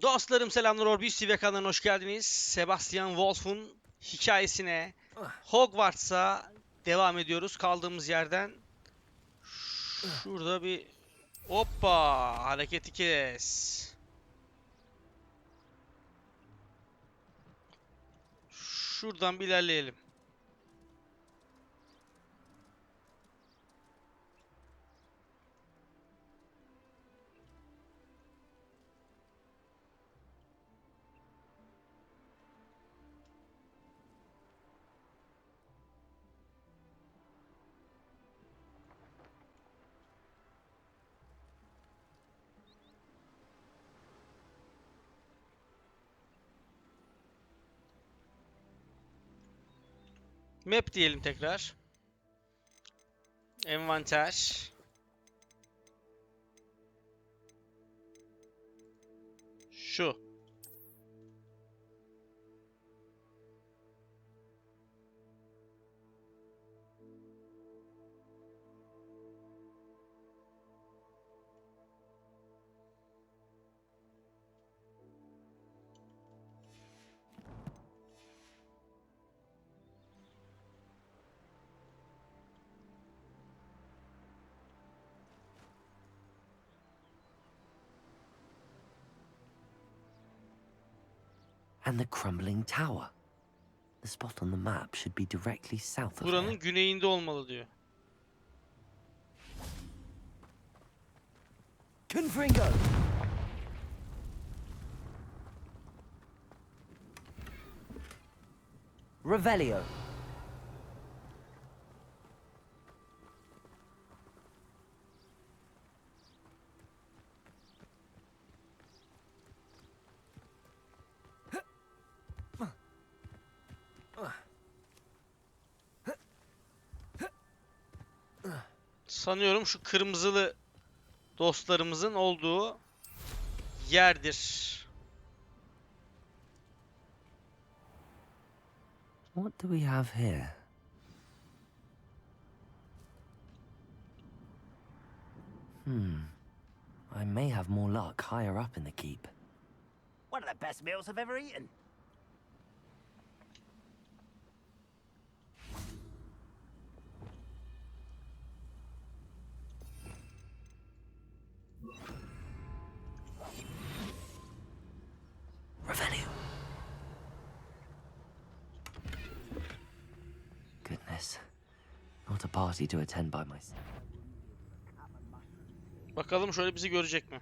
Dostlarım selamlar, Orbis TV kanalına hoş geldiniz. Sebastian Wolf'un hikayesine, Hogwarts'a devam ediyoruz kaldığımız yerden. Şurada bir hoppa hareketi kes. Şuradan bir ilerleyelim. Map diyelim tekrar. Envanter. Şu. And the crumbling tower. The spot on the map should be directly south of Buranın here. güneyinde olmalı diyor. Confringo! Revelio. Sanıyorum şu kırmızılı dostlarımızın olduğu yerdir. What do we have here? I may have more luck higher up in the keep. One of the best meals I've ever eaten. Revelio. Goodness. Not a party to attend by myself. Bakalım şöyle bizi görecek mi?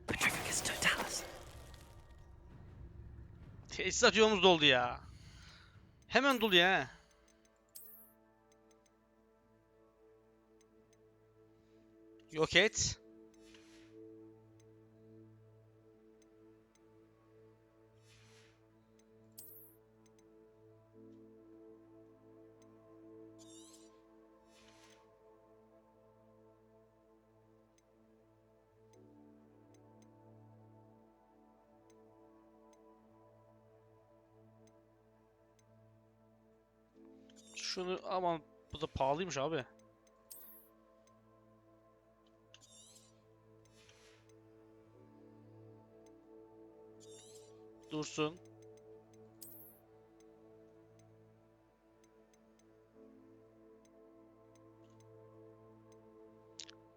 Petrificus totalis. Tesisat yolumuz doldu ya. Hemen dolu ya. Yok et. Şunu aman bu da pahalıymış abi. Dursun.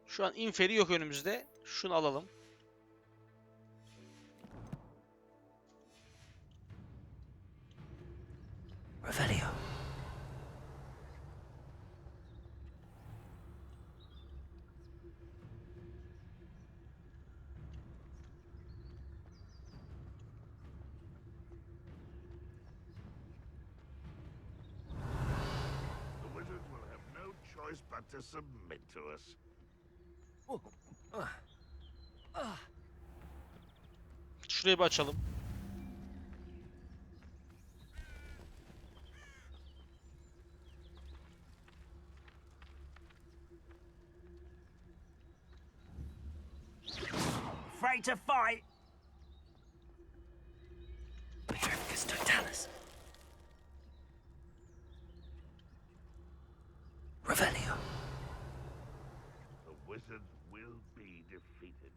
Şu an inferi yok önümüzde. Şunu alalım. Revelio. The wizard will have no choice but to submit to us. Şurayı bir açalım. Afraid to fight? Petrificus totalis. Revelio. wanted will be defeated.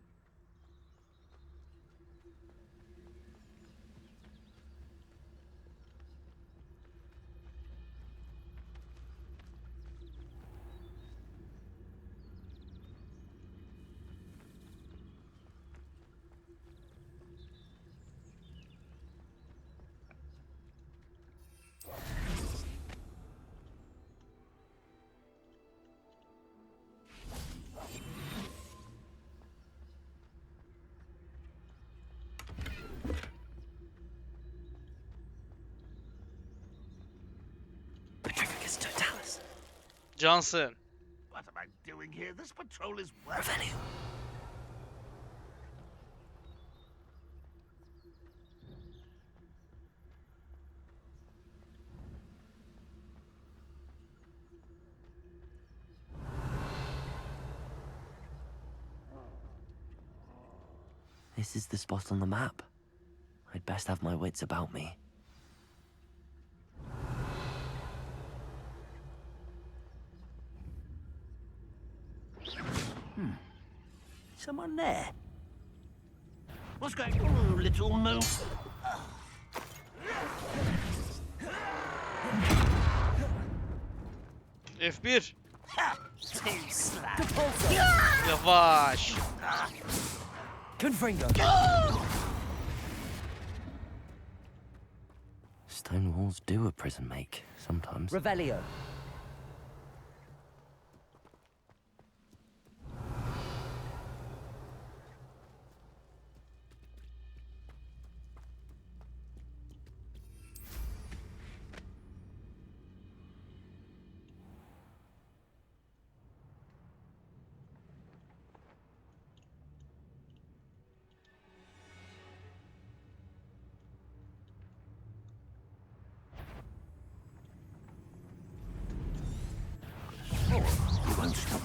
Petrificus totalis. Johnson. What am I doing here? This patrol is worth. Revelio. This is the spot on the map. I'd best have my wits about me. Someone there? What's going on, little moo? F1. Too slack. Yavaş. Confringo. Stone walls do a prison make, sometimes. Revelio.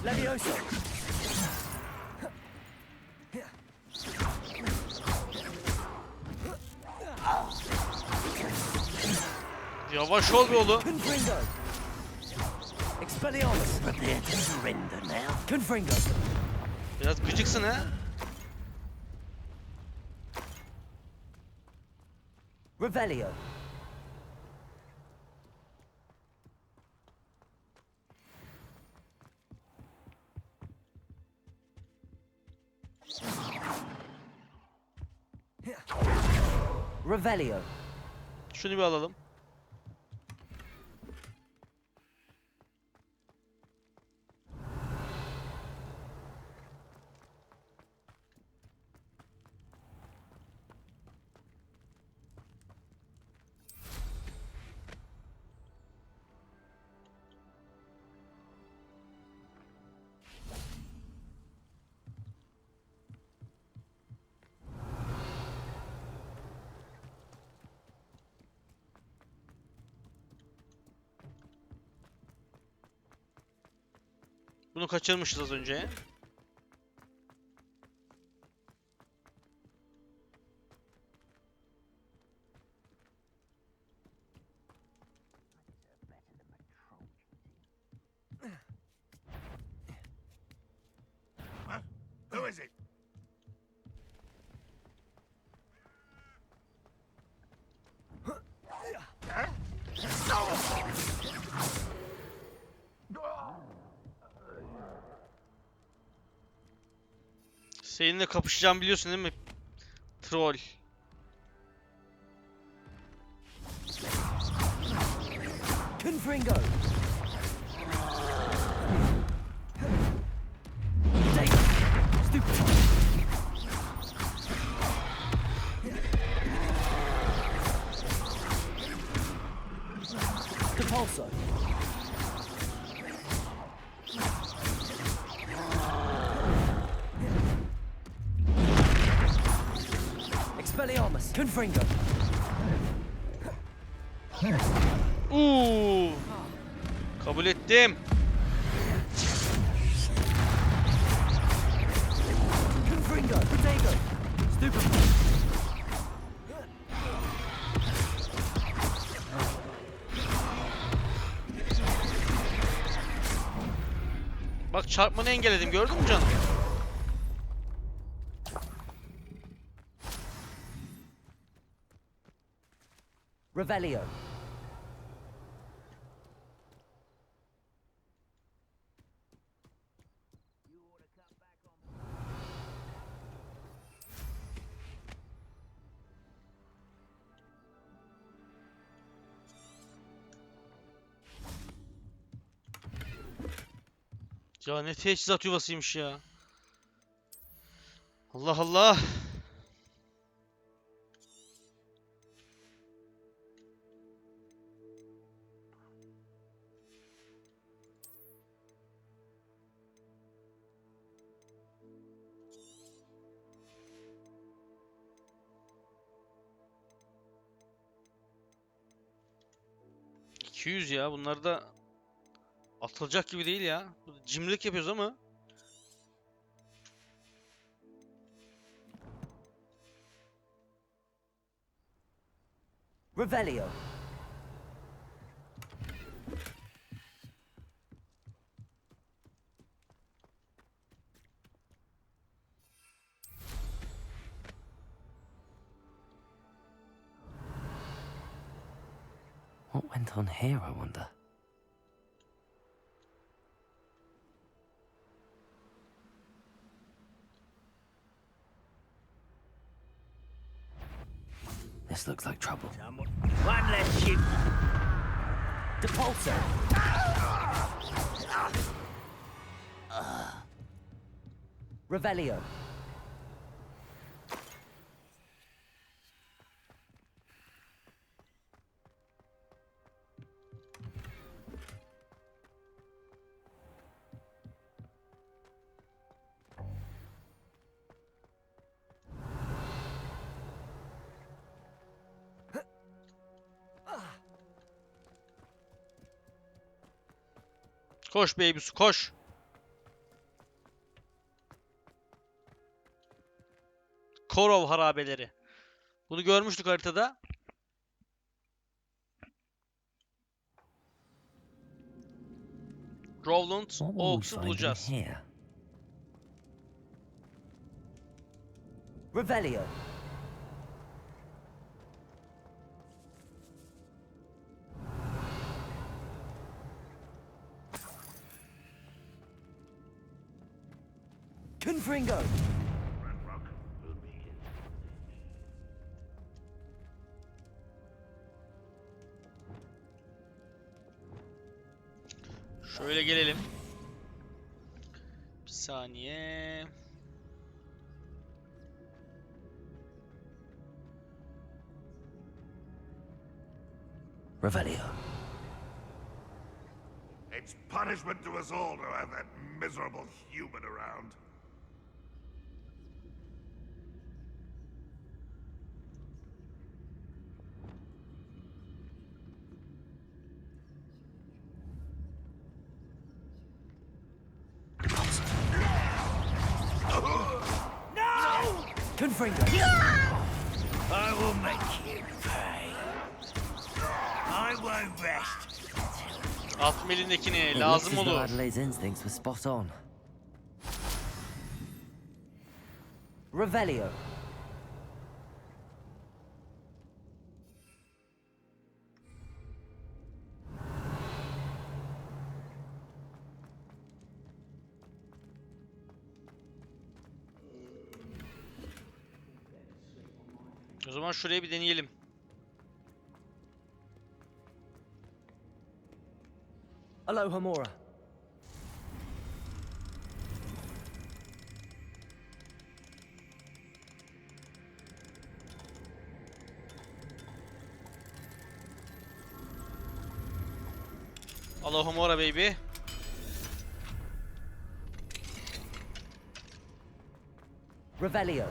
Levioso. Yavaş ol be oğlum. Confringo. Expelliarmus. Prepare to surrender now. Confringo. Biraz gıcıksın ha. Revelio. Revelio. Şunu bir alalım. Bunu kaçırmışız az önce. What? Who is it? Huh? Seninle kapışacağım biliyorsun değil mi? Troll. Confringo. Stupid. Compulso. Expelliarmus. Confringo. Kabul ettim. Confringo. Potato. Stupid. Bak çarpmanı engelledim, gördün mü canım? Revelio. Ya ne teçhizat yuvasıymış ya. Allah Allah. ...200 ya, bunlar da atılacak gibi değil ya. Cimrilik yapıyoruz ama. Revelio. What went on here, I wonder? This looks like trouble. One less ship. Depulso. Revelio. Koş baby su, koş. KORROW harabeleri. Bunu görmüştük haritada. Rowland What will we Oaks'u find in bulacağız. here? Revelio. Confringo. Red Rock will be in. Şöyle gelelim. Bir saniye. Revelio. It's punishment to us all to have that miserable human around. Confringo. I will make you pay. I won't rest. Atma elindekini, It looks lazım as though olur. Adelaide's instincts were spot on. Revelio. O zaman şuraya bir deneyelim. Alohomora. Alohomora baby. Revelio.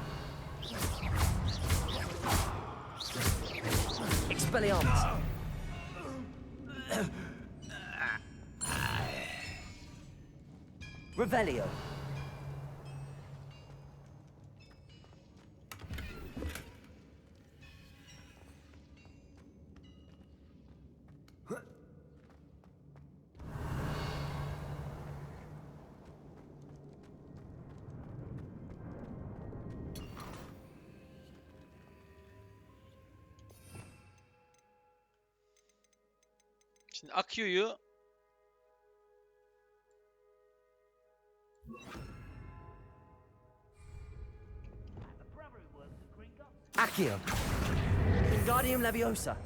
Expelliarmus. Revelio. Şimdi Akio'yu Accio. Wingardium Leviosa.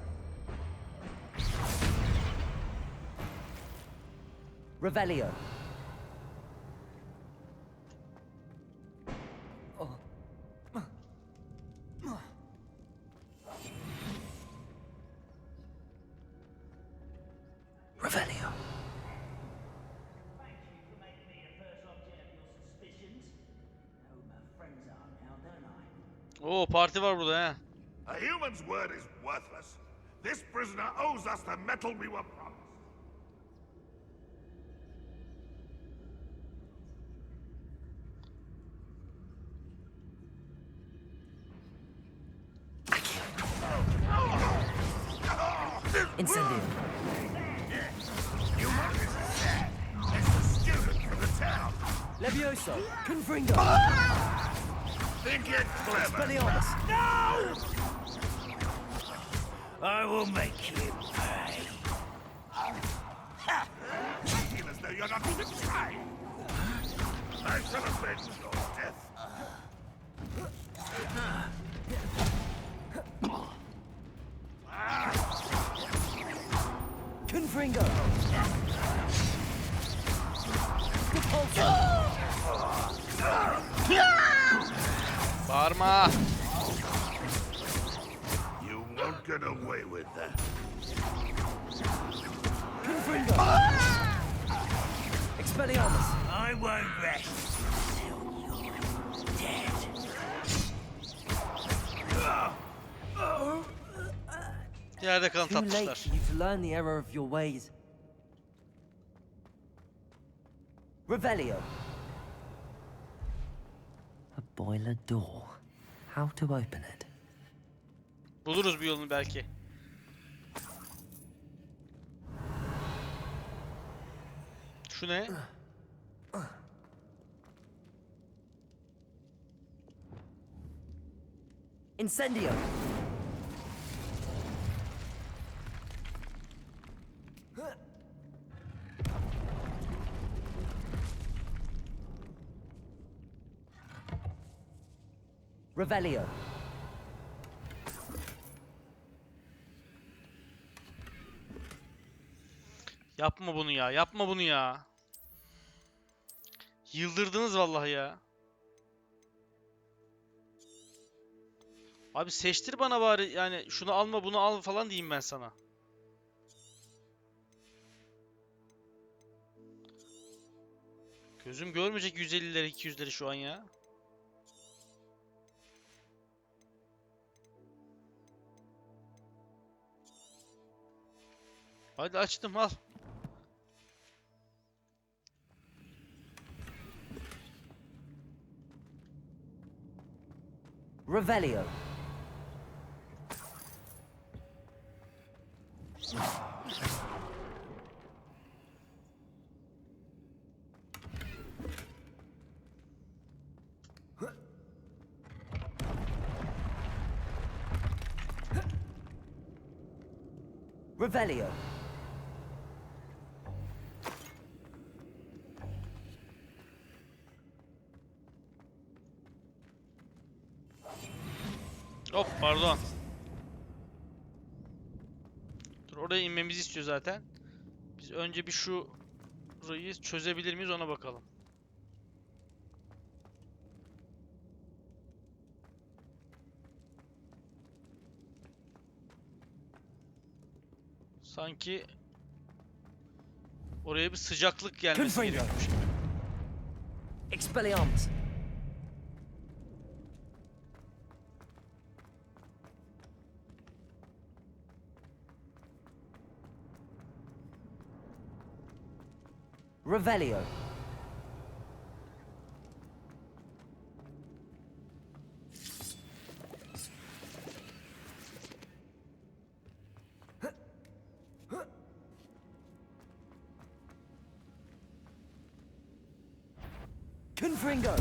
Revelio. Revelio. Oo, parti var burada he. A human's word is worthless. This prisoner owes us the metal we were promised. Incendio. You want this is sad. It's the student from the town. Levioso. Confringo. Think it clever. Expelliarmus. I will make you pay. Feel as though you're not even trying. I shall avenge your death. Confringo. Repulsor. Bağırma. You won't get away with that. Confringo. Expelliarmus. I won't rest till you're dead. Yerde kalan Too late tatlışlar. for you to learn the error of your ways. Revelio. A boiler door. How to open it? Buluruz bir yolunu belki. Şu ne? Incendio. Revelio. Yapma bunu ya. Yapma bunu ya. Yıldırdınız vallahi ya. Abi seçtir bana bari, yani şunu alma bunu al falan diyeyim ben sana. Gözüm görmeyecek 150'leri 200'leri şu an ya. Hadi açtım, al. Revelio. Revelio. Hop, pardon. Dur, oraya inmemizi istiyor zaten. Biz önce bir şurayı çözebilir miyiz ona bakalım. Sanki oraya bir sıcaklık gelmesi Confringo. gerekiyormuş gibi. Expelliarmus. Revelio. Confringo.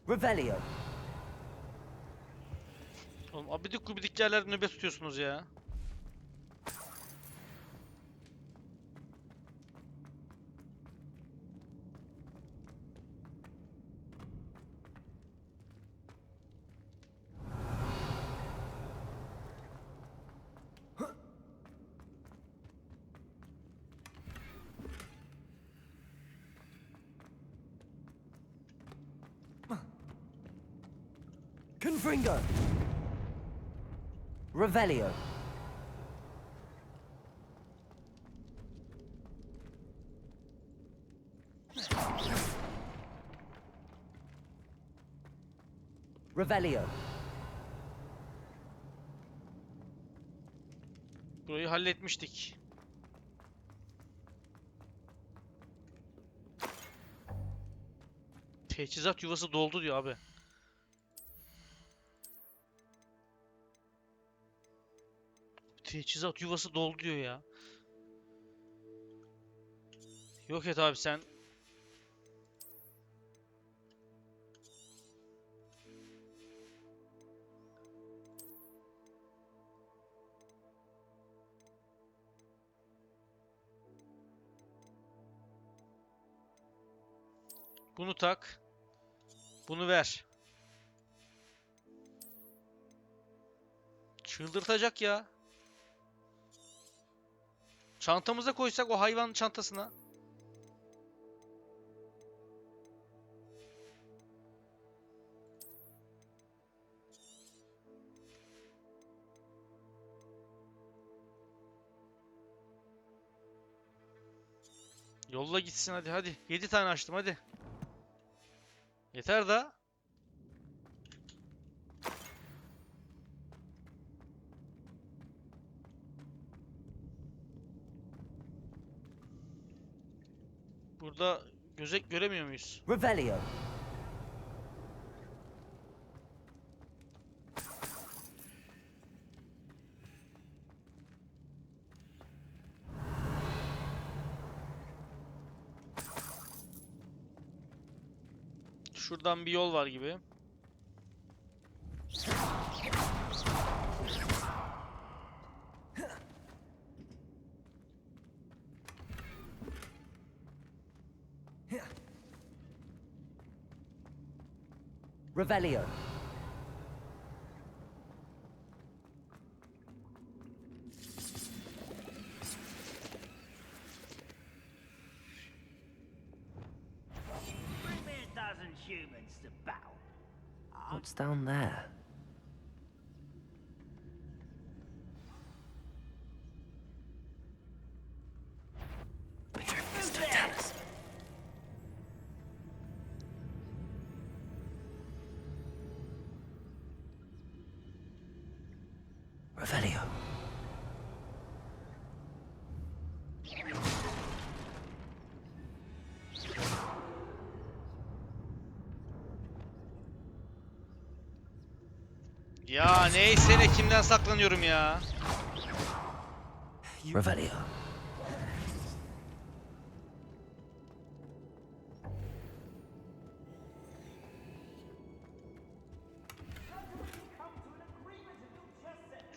Revelio. Oğlum abidik gubidik yerlerde nöbet tutuyorsunuz ya. Confringo. Revelio. Revelio. Burayı halletmiştik. Teçhizat yuvası doldu diyor abi. Teçhizat yuvası doldu diyor ya. Yok et abi sen. Bunu tak. Bunu ver. Çıldırtacak ya. Çantamıza koysak o hayvan çantasına. Yolla gitsin hadi hadi. 7 tane açtım hadi. Yeter da. Burada göremiyor muyuz? Revelio. Şuradan bir yol var gibi. Revelio. Bring me a dozen humans to battle. What's down there? Revelio. Ya neyse ne kimden saklanıyorum ya. Revelio.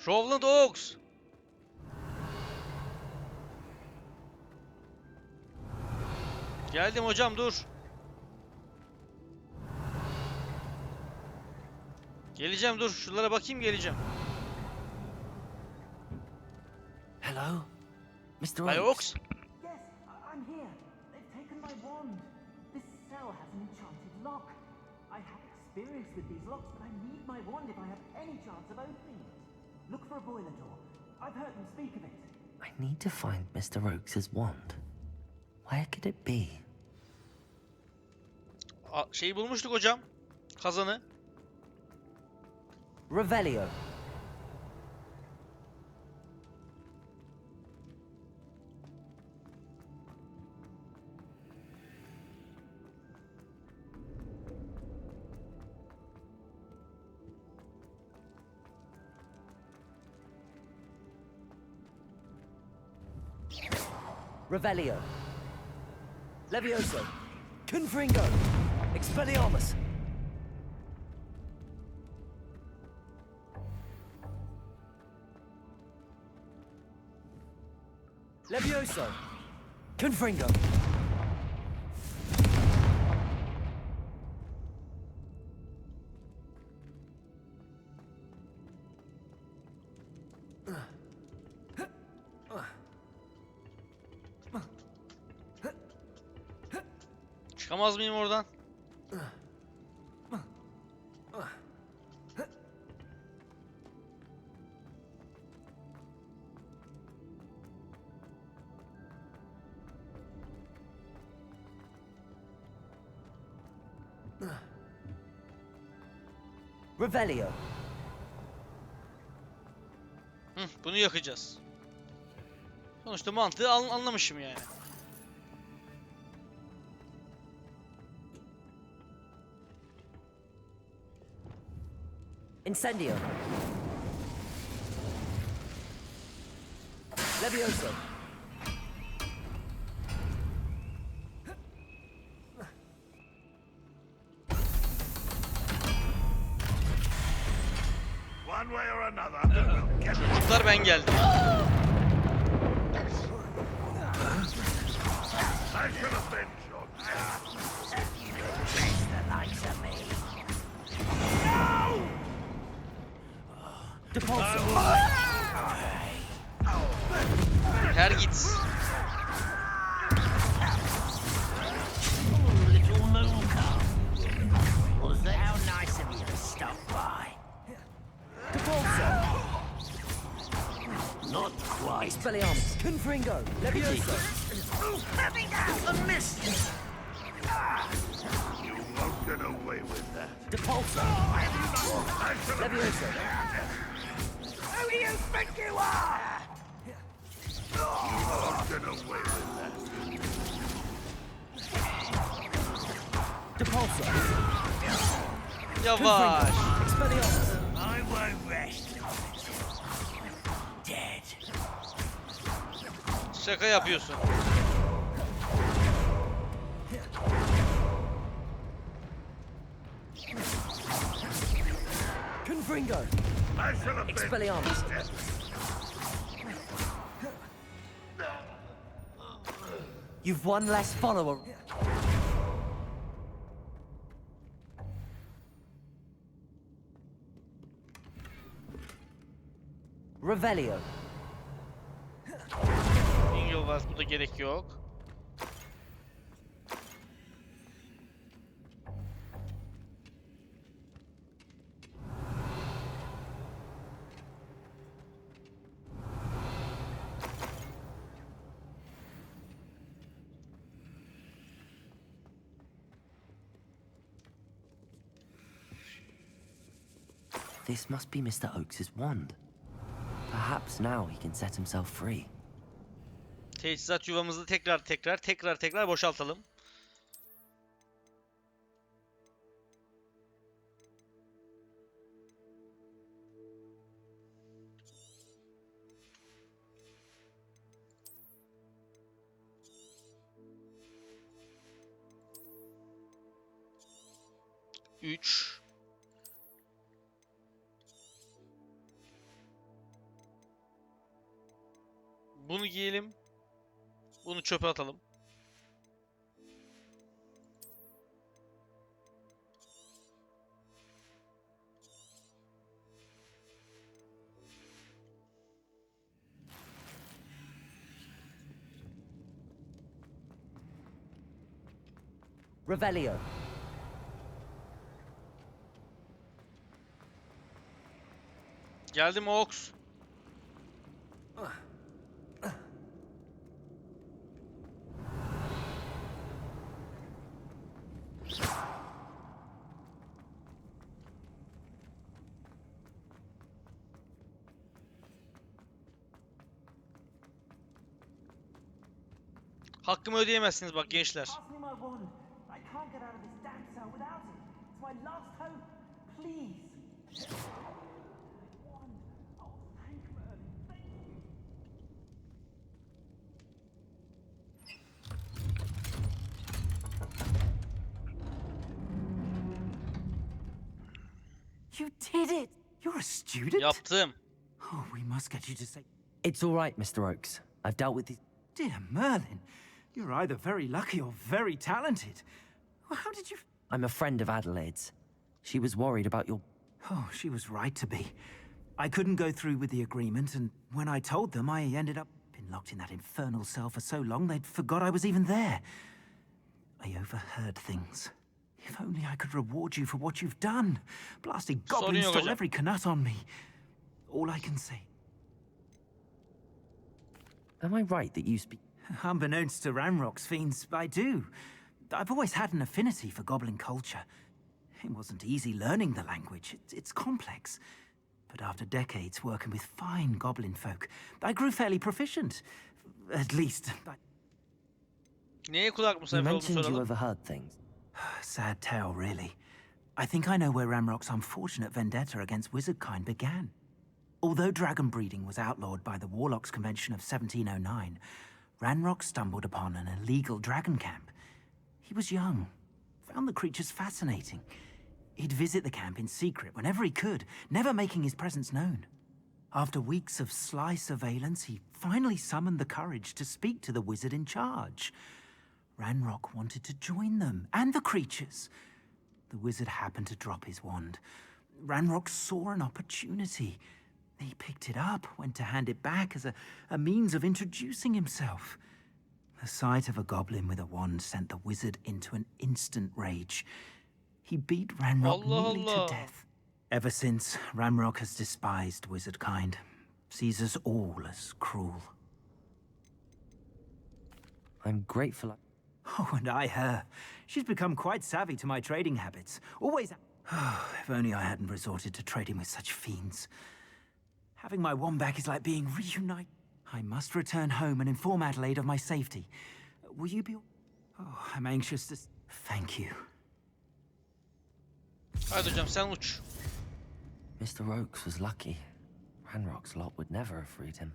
Rowland Oaks. Geldim hocam dur. Geleceğim dur. Şuralara bakayım geleceğim. Hello? Mr. Bay Oaks? Oaks. Yes, I'm here. They've taken my wand. This cell has an enchanted lock. I have experience with these locks, but I need my wand if I have any chance of opening it. Look for a boiler door. I've heard them speak of it. I need to find Mr. Oaks's wand. Where could it be? Şeyi bulmuştuk hocam. Kazanı. Revelio. Revelio. Levioso. Confringo. Expelliarmus. Levioso. Confringo. Çıkamaz mıyım oradan? Revelio. Hı, bunu yakacağız. Sonuçta mantığı anlamışım yani. Incendio. Levioso. One way or another, we'll get Çocuklar ben geldim. I shall avenge your death. Face the likes of me. Depulso. Ter git. Little moon come. Was that how nice of you to stop by? Depulso. Not quite. Expelliarmus. Confringo. Levioso. Having out a mist. You won't get away with that. Depulso. I shall Levioso. Who do you think you are? won't get away with that. Depulso. Yavaş. Expelliarmus. I won't rest. Dead. Şaka yapıyorsun. Confringo. I shall avenge Expelliarmus. You've one less follower. Revelio. Inglewas burada gerek yok. This must be Mr. Oakes's wand. Perhaps now he can set himself free. Teçhizat yuvamızı tekrar boşaltalım. Üç. Bunu giyelim. Bunu çöpe atalım. Revelio. Geldim Oaks. Hakkımı ödeyemezsiniz bak gençler. Pass me my wand. I can't get out of this damn cell without it. It's my last hope. Please. Wand. Oh, thank Merlin. Thank you. You did it! You're a student? Yaptım. Oh, we must get you to say. It's all right, Mr. Oakes. I've dealt with these. Dear Merlin, you're either very lucky or very talented. How did you... I'm a friend of Adelaide's. She was worried about your... Oh, she was right to be. I couldn't go through with the agreement, and when I told them, I ended up been locked in that infernal cell for so long they'd forgot I was even there. I overheard things. If only I could reward you for what you've done. Blasted goblins yok stole hocam. every kanut on me. All I can say. Am I right that you speak... Unbeknownst to Ranrock's fiends, I do. I've always had an affinity for goblin culture. It wasn't easy learning the language. It's complex. But after decades working with fine goblin folk, I grew fairly proficient. At least, Neye kulak You misafir olduğunu mentioned you soralım. overheard things. sad tale, really. I think I know where Ramrock's unfortunate vendetta against wizardkind began. Although dragon breeding was outlawed by the Warlocks Convention of 1709, Ranrock stumbled upon an illegal dragon camp. He was young, found the creatures fascinating. He'd visit the camp in secret whenever he could, never making his presence known. After weeks of sly surveillance, he finally summoned the courage to speak to the wizard in charge. Ranrock wanted to join them, and the creatures. The wizard happened to drop his wand. Ranrock saw an opportunity. He picked it up, went to hand it back as a means of introducing himself. The sight of a goblin with a wand sent the wizard into an instant rage. He beat Ranrock Allah nearly to Allah. death. Ever since, Ranrock has despised wizardkind, sees us all as cruel. I'm grateful. Oh, and I her. She's become quite savvy to my trading habits. Always... Oh, if only I hadn't resorted to trading with such fiends. Having my wand back is like being reunited. I must return home and inform Adelaide of my safety. Will you be... Oh, I'm anxious to... Thank you. Hadi hocam sen uç. Mr. Oakes was lucky. Ranrock's lot would never have freed him.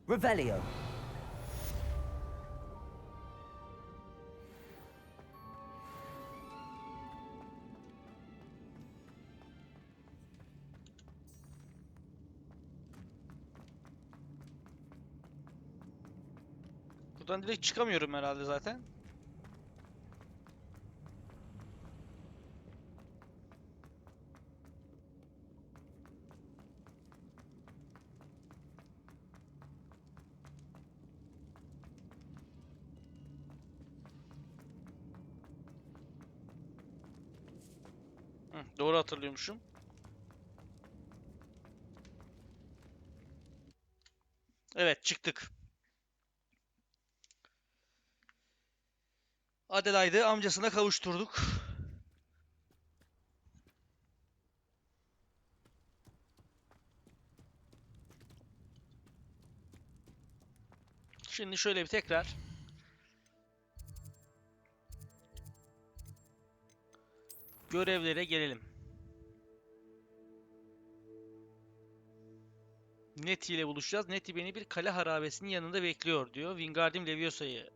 Revelio. Buradan direkt çıkamıyorum herhalde zaten. Doğru hatırlıyormuşum. Evet, çıktık. Adelaide'ı amcasına kavuşturduk. Şimdi şöyle bir tekrar görevlere gelelim. Nettie ile buluşacağız. Nettie beni bir kale harabesinin yanında bekliyor diyor. Wingardium Leviosa'yı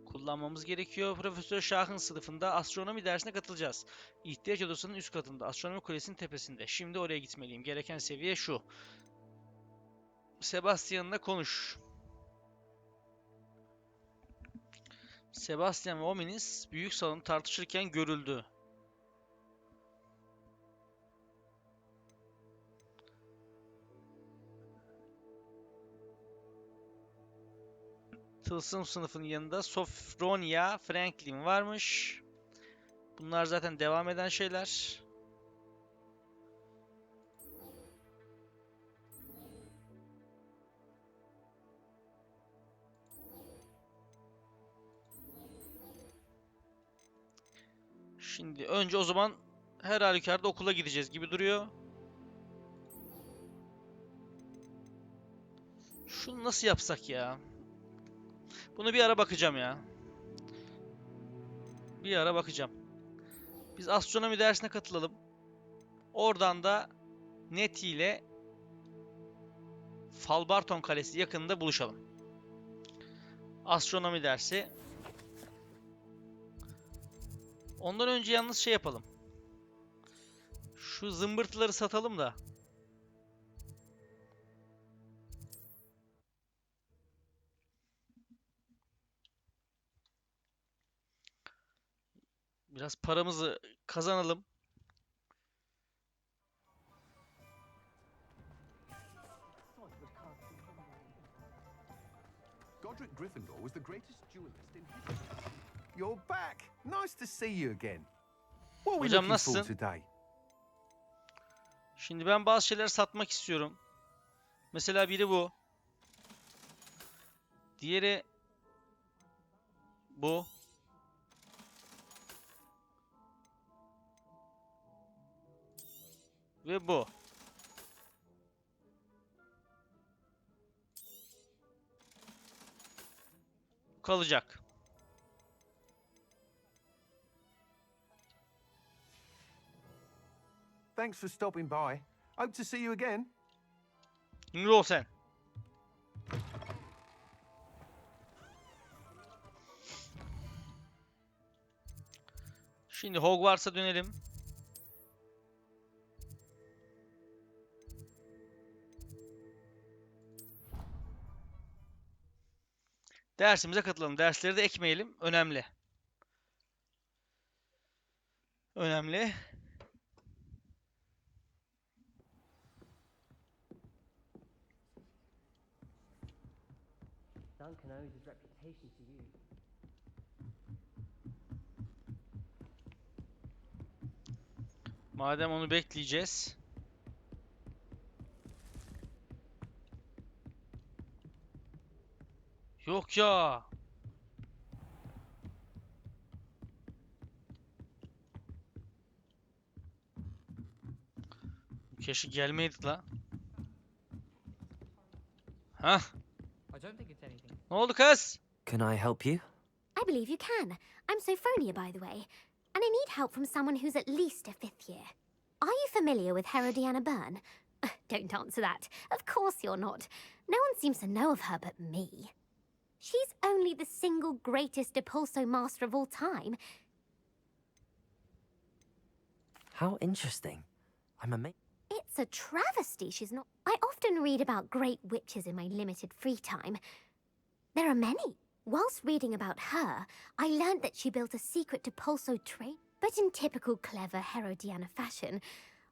kullanmamız gerekiyor. Profesör Shah'ın sınıfında astronomi dersine katılacağız. İhtiyaç odasının üst katında. Astronomi kulesinin tepesinde. Şimdi oraya gitmeliyim. Gereken seviye şu. Sebastian'la konuş. Sebastian ve Ominis büyük salonu tartışırken görüldü. Tılsım sınıfının yanında Sophronia Franklin varmış. Bunlar zaten devam eden şeyler. Şimdi önce o zaman her halükarda okula gideceğiz gibi duruyor. Şunu nasıl yapsak ya? Bunu bir ara bakacağım ya. Bir ara bakacağım. Biz astronomi dersine katılalım. Oradan da Nettie ile Falbarton Kalesi yakınında buluşalım. Astronomi dersi. Ondan önce yalnız şey yapalım. Şu zımbırtıları satalım da. Biraz paramızı kazanalım. Godric Gryffindor was the greatest duelist in history. You're back. Nice to see you again. What are we Hocam looking for nasılsın? today? Şimdi ben bazı şeyler satmak istiyorum. Mesela biri bu. Diğeri bu. Ve bu. Bu kalacak. Thanks for stopping by. Hope to see you again. Ünlü ol sen. Şimdi Hogwarts'a dönelim. Dersimize katılalım. Dersleri de ekmeyelim. Önemli. Önemli. Duncan owes his reputation to you. Madem onu bekleyeceğiz. Yok ya. Keşke gelmeydik la. Hah. I don't think it's anything. Ne oldu kız? Can I help you? I believe you can. I'm Sophronia, by the way, and I need help from someone who's at least a 5th year. Are you familiar with Herodiana Byrne? Don't answer that. Of course you're not. No one seems to know of her but me. She's only the single greatest Depulso master of all time. How interesting. I'm amazed. It's a travesty she's not. I often read about great witches in my limited free time. There are many. Whilst reading about her, I learned that she built a secret Depulso train. But in typical clever Herodiana fashion,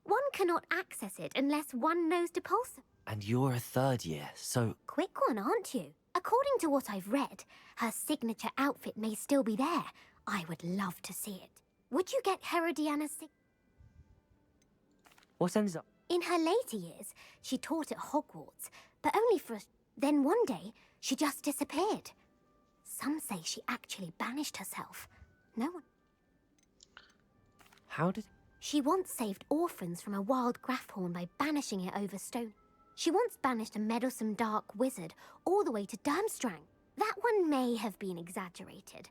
one cannot access it unless one knows Depulso. And you're a 3rd year, so Quick one, aren't you? According to what I've read, her signature outfit may still be there. I would love to see it. Would you get Herodiana's what ends up? In her later years, she taught at Hogwarts, but only for Then one day, she just disappeared. Some say she actually banished herself. No one. How did... She once saved orphans from a wild Grafhorn by banishing it over stone. She once banished a meddlesome dark wizard all the way to Durmstrang. That one may have been exaggerated.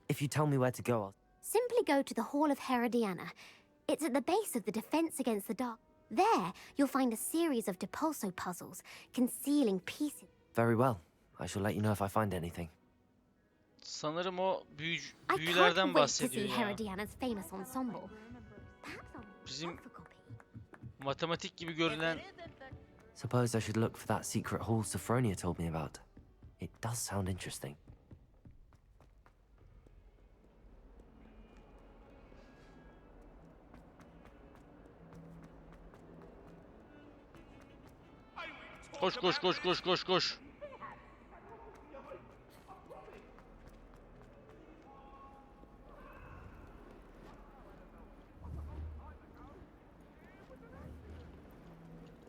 If you tell me where to go, I'll... Simply go to the Hall of Herodiana. It's at the base of the Defense Against the Dark. There, you'll find a series of Depulso puzzles, concealing pieces. Very well. I shall let you know if I find anything. Sanırım o I büyülerden can't wait to see bahsediyor ya. Herodiana's famous ensemble. Perhaps I'll Bizim look for copy. matematik gibi görünen Suppose I should look for that secret hall Sophronia told me about. It does sound interesting. koş koş koş koş koş koş.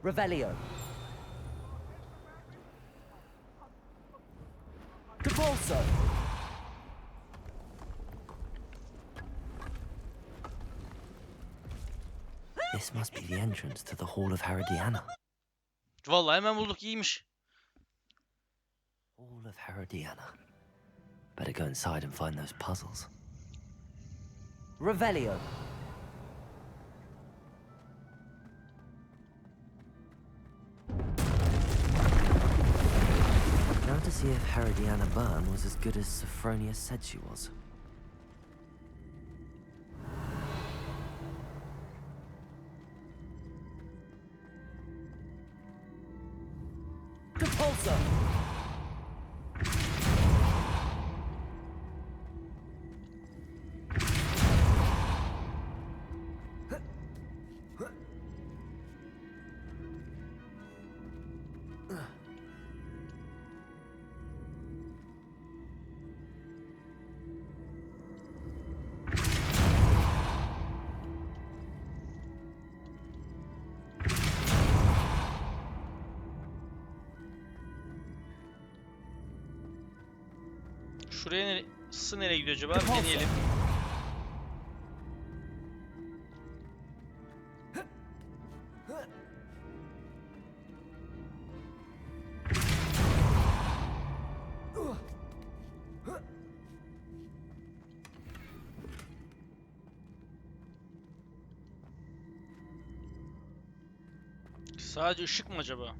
Revelio. Depulso. This must be the entrance to the Hall of Herodiana. Vallahi hemen bulduk, iyiymiş. Hall of Herodiana. Better go inside and find those puzzles. Revelio. Now to see if Herodiana Byrne was as good as Sophronia said she was. Depulso. Şuraya nereye gidiyor acaba? Bir deneyelim. Sadece ışık mı acaba?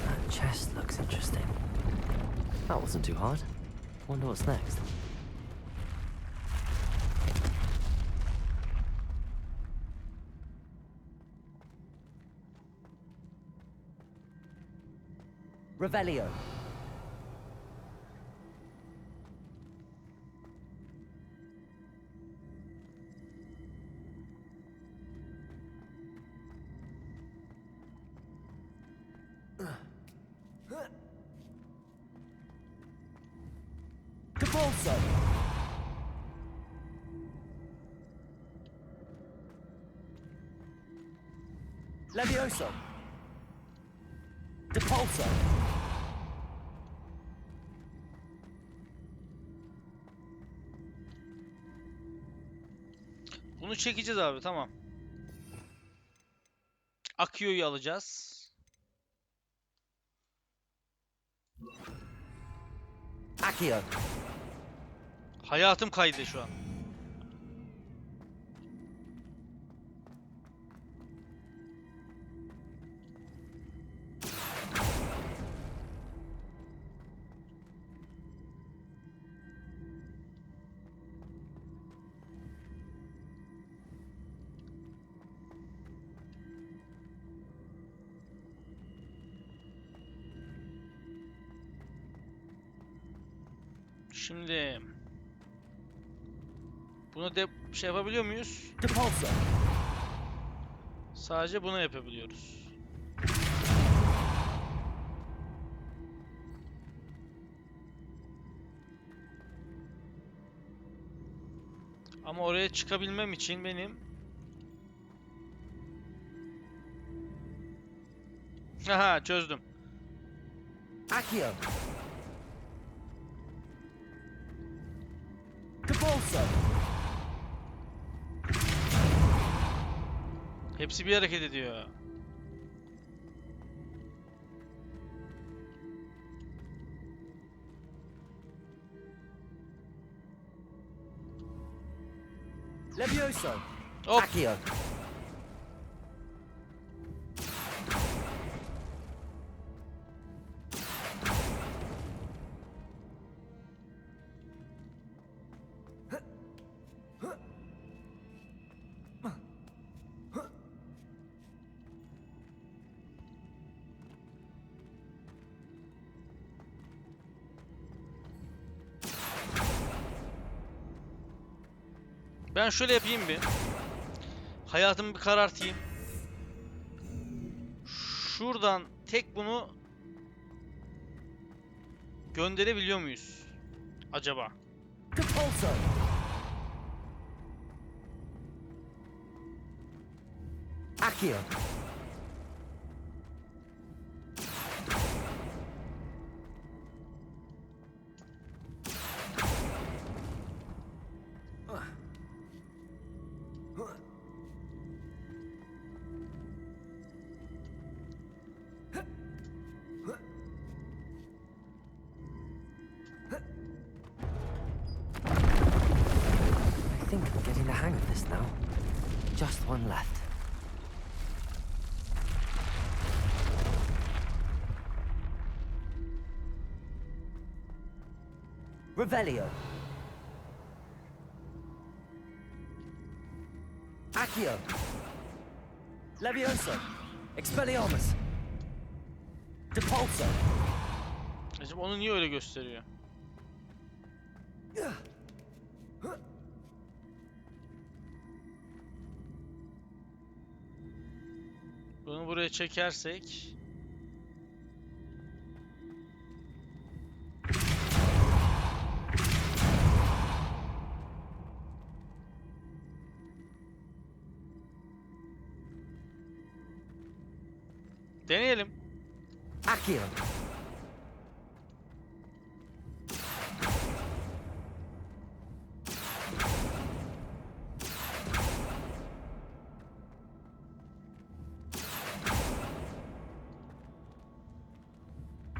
That chest looks interesting. That wasn't too hard. Wonder what's next. Revelio. Debolso. Levioso. Depulso. Bunu çekeceğiz abi, tamam. Akio'yu alacağız. Accio. Hayatım kaydı şu an. Şimdi bunu de şey yapabiliyor muyuz? Depulso. Sadece bunu yapabiliyoruz. Ama oraya çıkabilmem için benim... Haha, çözdüm. Accio. Depulso. Hepsi bir hareket ediyor. Levioso. Hop. Accio. Ben şöyle yapayım bir. Hayatımı bir karartayım. Şuradan tek bunu gönderebiliyor muyuz acaba? Depulso. Accio. I think I'm getting the hang of this now. Just one left. Revelio. Accio. Levioso. Expelliarmus. Depulso. Acaba onu niye öyle gösteriyor? Bunu buraya çekersek... Deneyelim. Accio.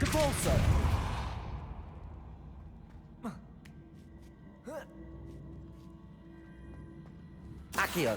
Depulso. Accio.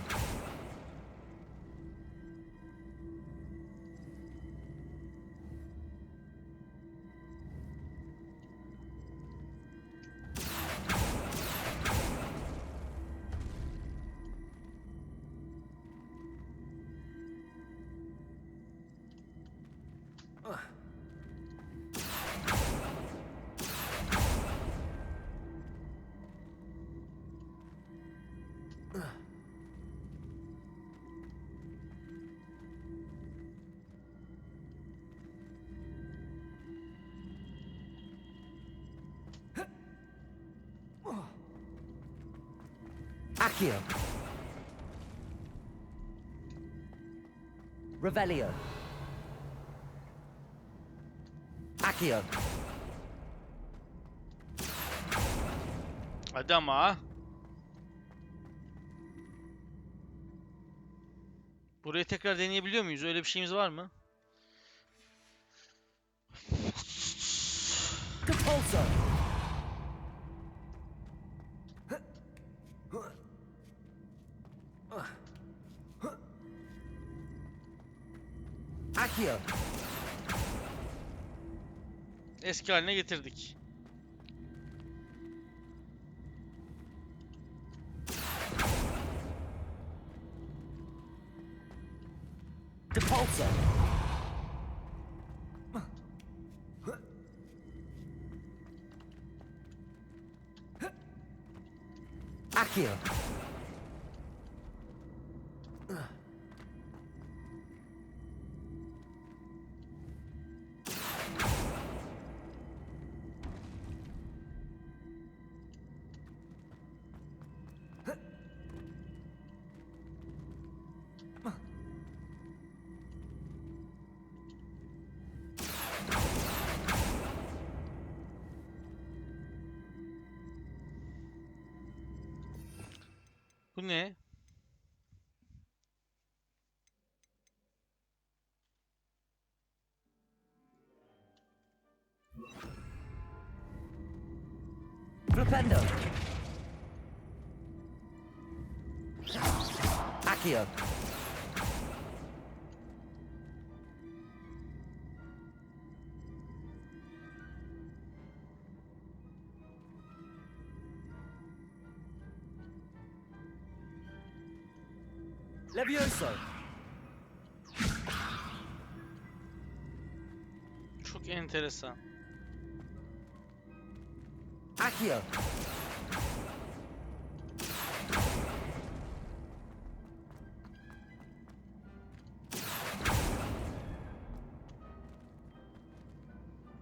Accio. Revelio. Accio. Hadi ama. Burayı tekrar deneyebiliyor muyuz? Öyle bir şeyimiz var mı? Depulso. Accio. Eski haline getirdik. Depulso. Accio. Bu ne? Flipendo. Accio. Levioso. Çok enteresan. Accio.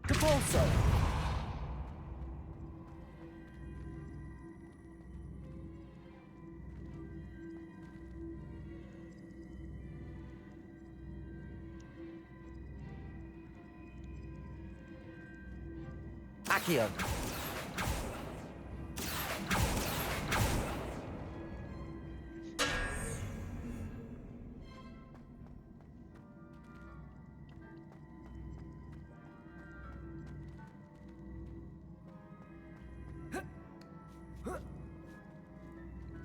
Depulso. Accio.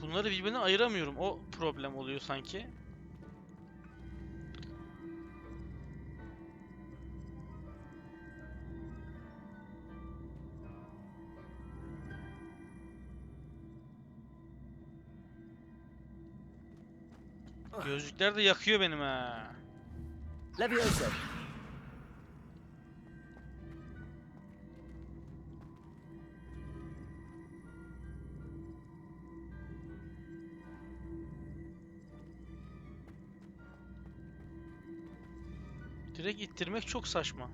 Bunları birbirine ayıramıyorum. O problem oluyor sanki. Gözlükler de yakıyor benim ha. Levioso. Direkt ittirmek çok saçma.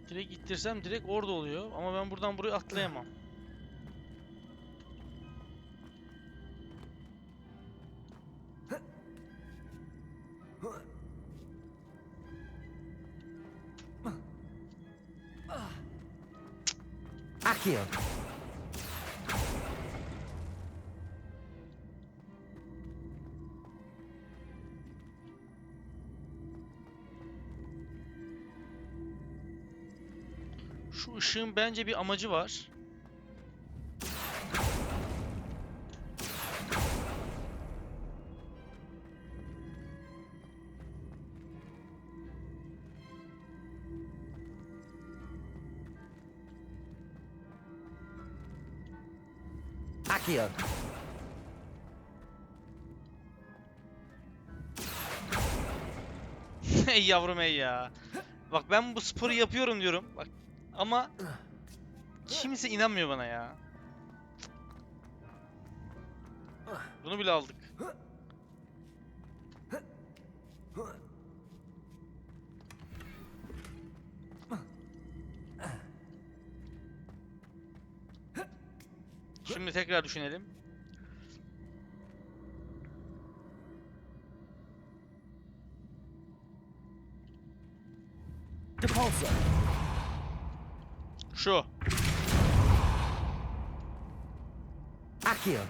Direkt ittirsem direkt orada oluyor ama ben buradan buraya atlayamam. Accio. Şu ışığın bence bir amacı var. Accio. Ey yavrum ey ya. Bak ben bu sporu yapıyorum diyorum. Bak ama kimse inanmıyor bana ya. Bunu bile aldık. Şimdi tekrar düşünelim. Depulso. Şu. Accio.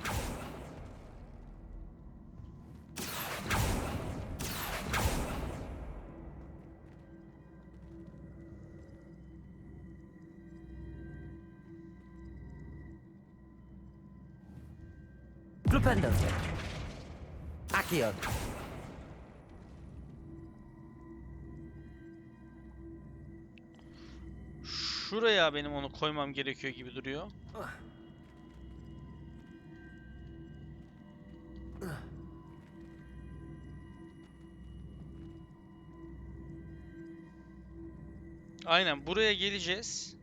Flipendo. Accio. Şuraya benim onu koymam gerekiyor gibi duruyor. Aynen buraya geleceğiz.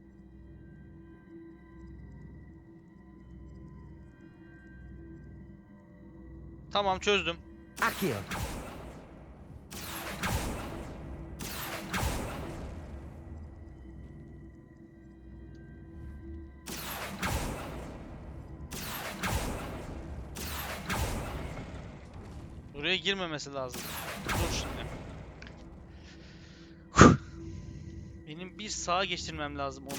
Tamam çözdüm. Accio. Buraya girmemesi lazım. Dur şimdi. Benim bir sağa geçirmem lazım onu.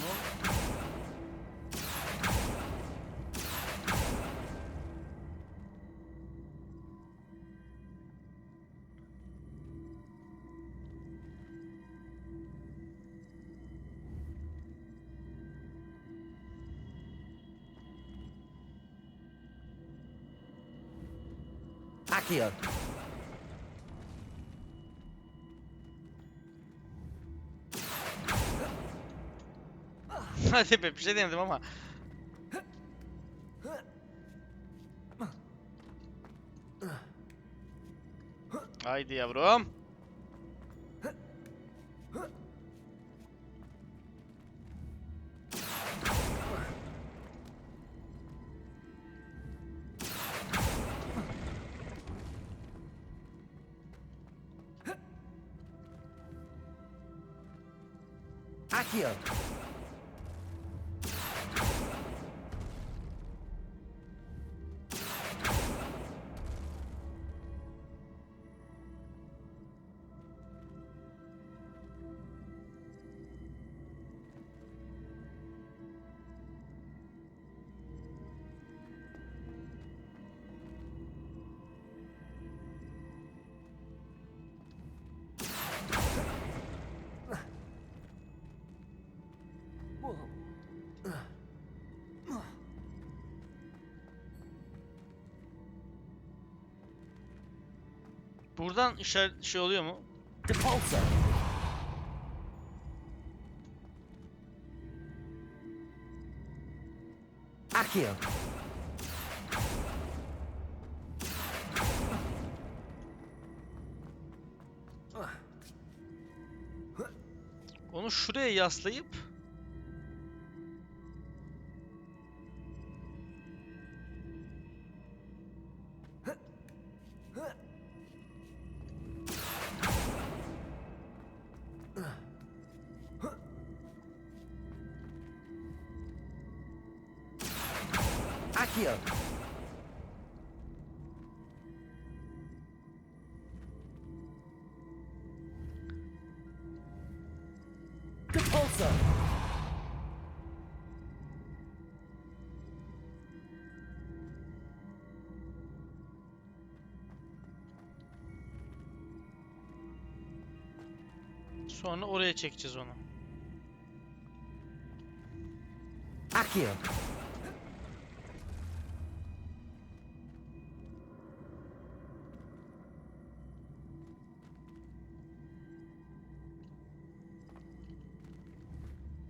Accio. Hadi be bir şey denedim ama. Haydi yavrum. Accio. Buradan işaret şey oluyor mu? Depulso. Accio. Onu şuraya yaslayıp Accio. Depulso. Sonra oraya çekeceğiz onu. Accio.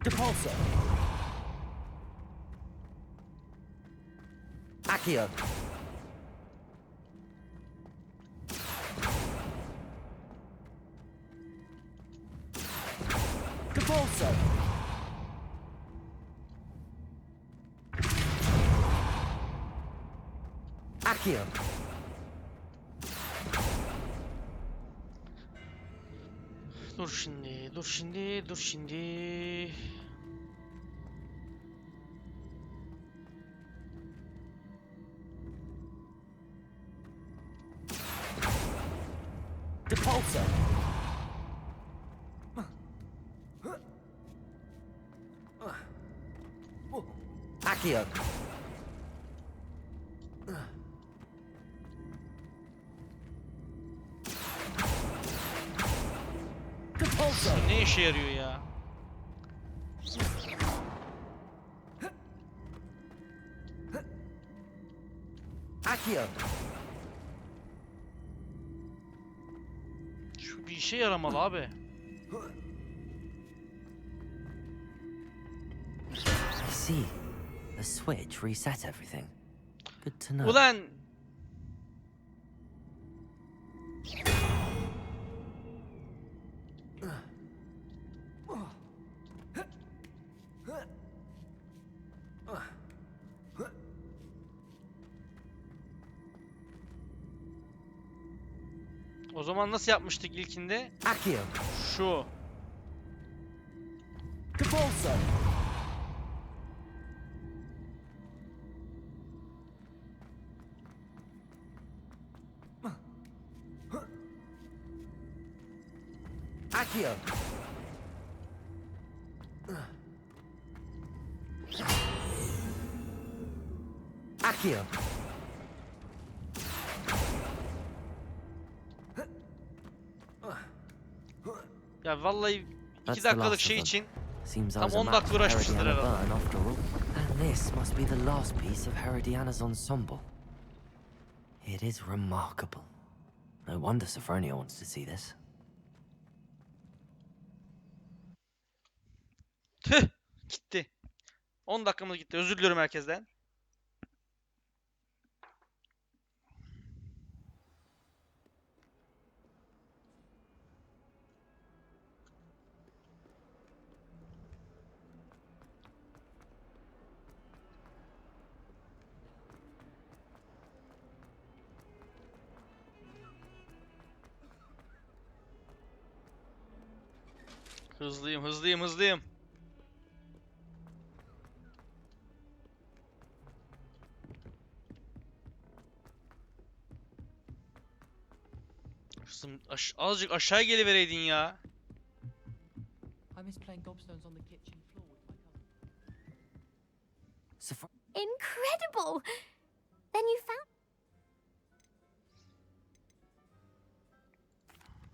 Depulso. Accio. Depulso. Accio. Dur şimdi, dur şimdi, dur şimdi. Depulso. Accio. Depulso. Ne işe yarıyor ya? Accio. Şu bir işe yaramalı abi. I see. A switch reset everything. Good to know. Ulan o zaman nasıl yapmıştık ilkinde? Accio. Şu. Depulso. Accio. Accio. Ya vallahi That's 2 the dakikalık last şey of them. için Seems I tam was a 10 match dakika for uğraşmışızdır Herodiana herhalde. Byrne after all. And this must be the last piece of Herodiana's ensemble. It is remarkable. No wonder Sophronia wants to see this. Tüh! Gitti. 10 dakikamız gitti. Özür diliyorum herkesten. Hızlıyım, hızlıyım, hızlıyım. Kızım azıcık aşağı gelivereydin ya. I miss playing gobstones on the kitchen floor with my cousin. Incredible! Then you found.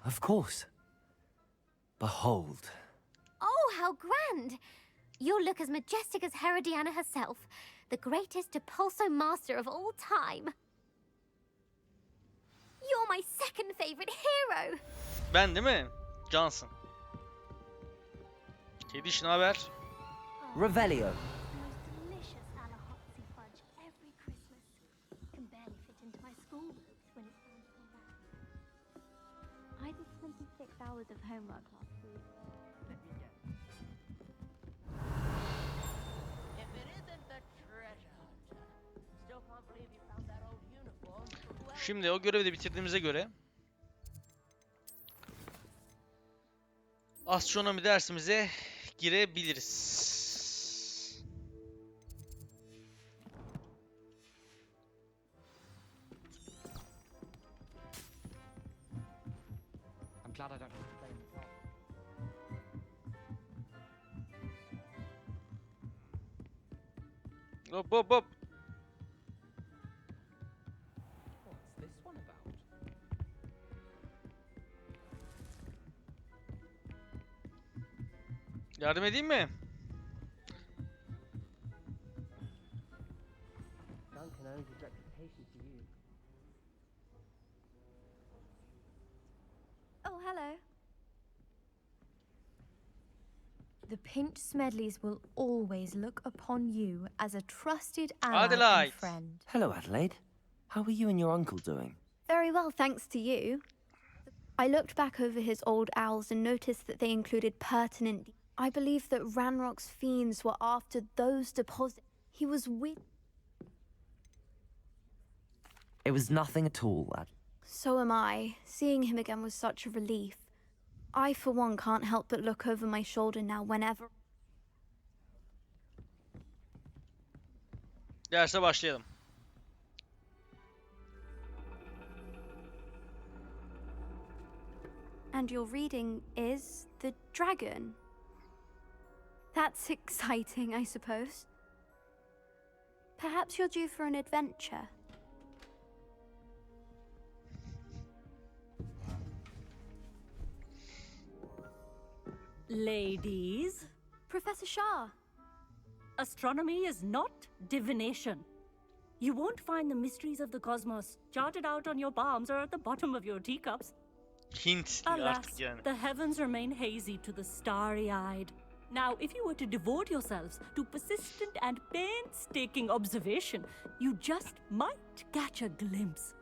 Of course. Behold. Oh, how grand! You'll look as majestic as Herodiana herself, the greatest Depulso master of all time. You're my second favorite hero. Ben değil mi? Cansın. Kediş, ne haber? Revelio. Most delicious Alahotzi fudge every Christmas. Can barely fit into my school books when it's time to come back. I did 26 hours of homework last week. Let me guess. If it isn't the treasure hunter. Still can't believe you found that old uniform. Well, Şimdi o görevi de bitirdiğimize göre astronomi dersimize girebiliriz. I'm glad I don't have to play in the park. Hop hop hop. What's this one about? Yardım edeyim mi? Duncan owes his reputation to you. Oh, hello. The Pinch Smedleys will always look upon you as a trusted ally Adelaide. and friend. Hello, Adelaide. How are you and your uncle doing? Very well, thanks to you. I looked back over his old owls and noticed that they included pertinent... I believe that Ranrock's fiends were after those deposits. He was with... It was nothing at all, lad. So am I. Seeing him again was such a relief. I, for one, can't help but look over my shoulder now whenever... Derse başlayalım. And your reading is The Dragon. That's exciting, I suppose. Perhaps you're due for an adventure. Ladies, Professor Shah. astronomy is not divination. You won't find the mysteries of the cosmos charted out on your palms or at the bottom of your teacups. Hint Alas, artık yani. the heavens remain hazy to the starry-eyed. Now, if you were to devote yourselves to persistent and painstaking observation, you just might catch a glimpse.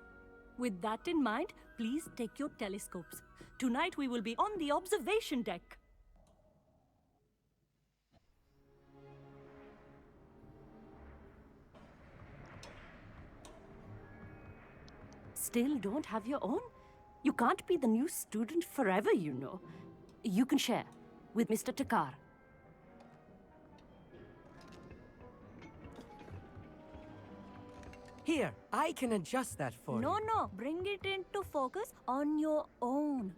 With that in mind, please take your telescopes. Tonight we will be on the observation deck. Still don't have your own? You can't be the new student forever, you know. You can share with Mr. Takar. Here, I can adjust that for No, you. no, bring it into focus on your own.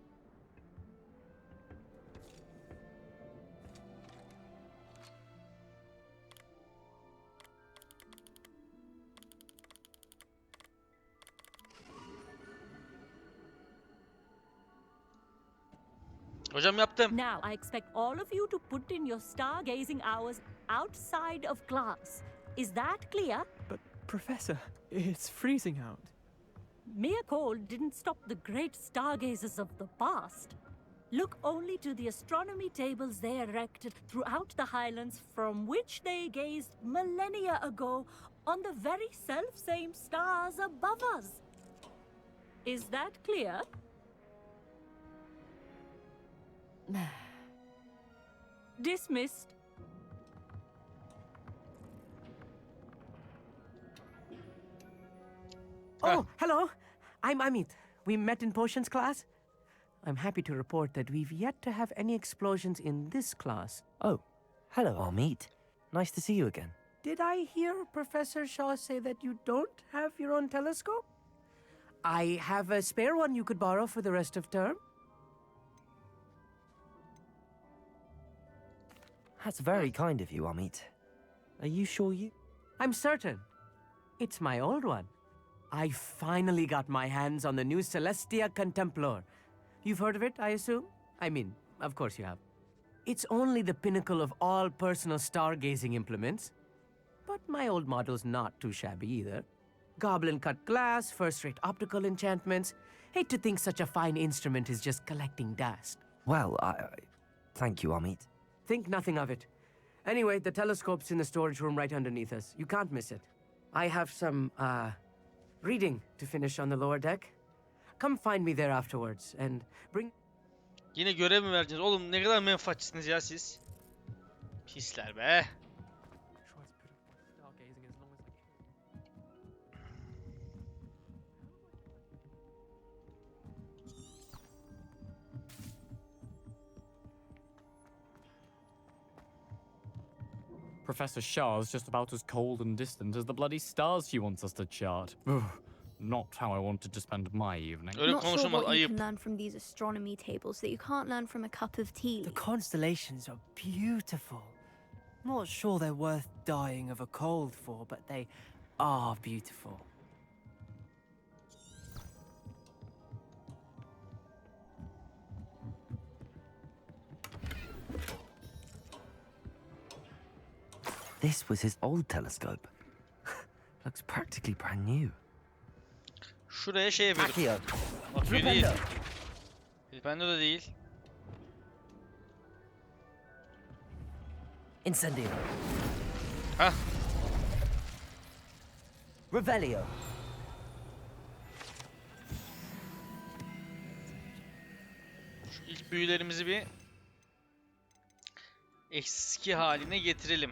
Hocam yaptım. Now, I expect all of you to put in your stargazing hours outside of class. Is that clear? But, Professor, it's freezing out. Mere cold didn't stop the great stargazers of the past. Look only to the astronomy tables they erected throughout the highlands from which they gazed millennia ago on the very self-same stars above us. Is that clear? Dismissed. Oh, hello. I'm Amit. We met in potions class. I'm happy to report that we've yet to have any explosions in this class. Oh, hello, Amit. Nice to see you again. Did I hear Professor Shaw say that you don't have your own telescope? I have a spare one you could borrow for the rest of term. That's very kind of you, Amit. Are you sure you... I'm certain. It's my old one. I finally got my hands on the new Celestia Contemplor. You've heard of it, I assume? I mean, of course you have. It's only the pinnacle of all personal stargazing implements. But my old model's not too shabby either. Goblin-cut glass, first-rate optical enchantments. Hate to think such a fine instrument is just collecting dust. Well, thank you, Amit. Think nothing of it. Anyway, the telescope's in the storage room right underneath us. You can't miss it. I have some, reading to finish on the lower deck. Come find me there afterwards and bring... Yine görev mi vereceğiz? Oğlum ne kadar menfaatçisiniz ya siz. Pisler be. Professor Shah's just about as cold and distant as the bloody stars she wants us to chart. Ugh, not how I wanted to spend my evening. Öyle Not sure konuşulmaz, what you ayıp. can learn from these astronomy tables that you can't learn from a cup of tea. The constellations are beautiful. Not sure they're worth dying of a cold for, but they are beautiful. this was his old telescope. Looks practically brand new. Şuraya şey yapıyorduk. Accio. Akıyor değil. Flipendo da değil. Incendio. Hah. Revelio. Şu ilk büyülerimizi bir eski haline getirelim.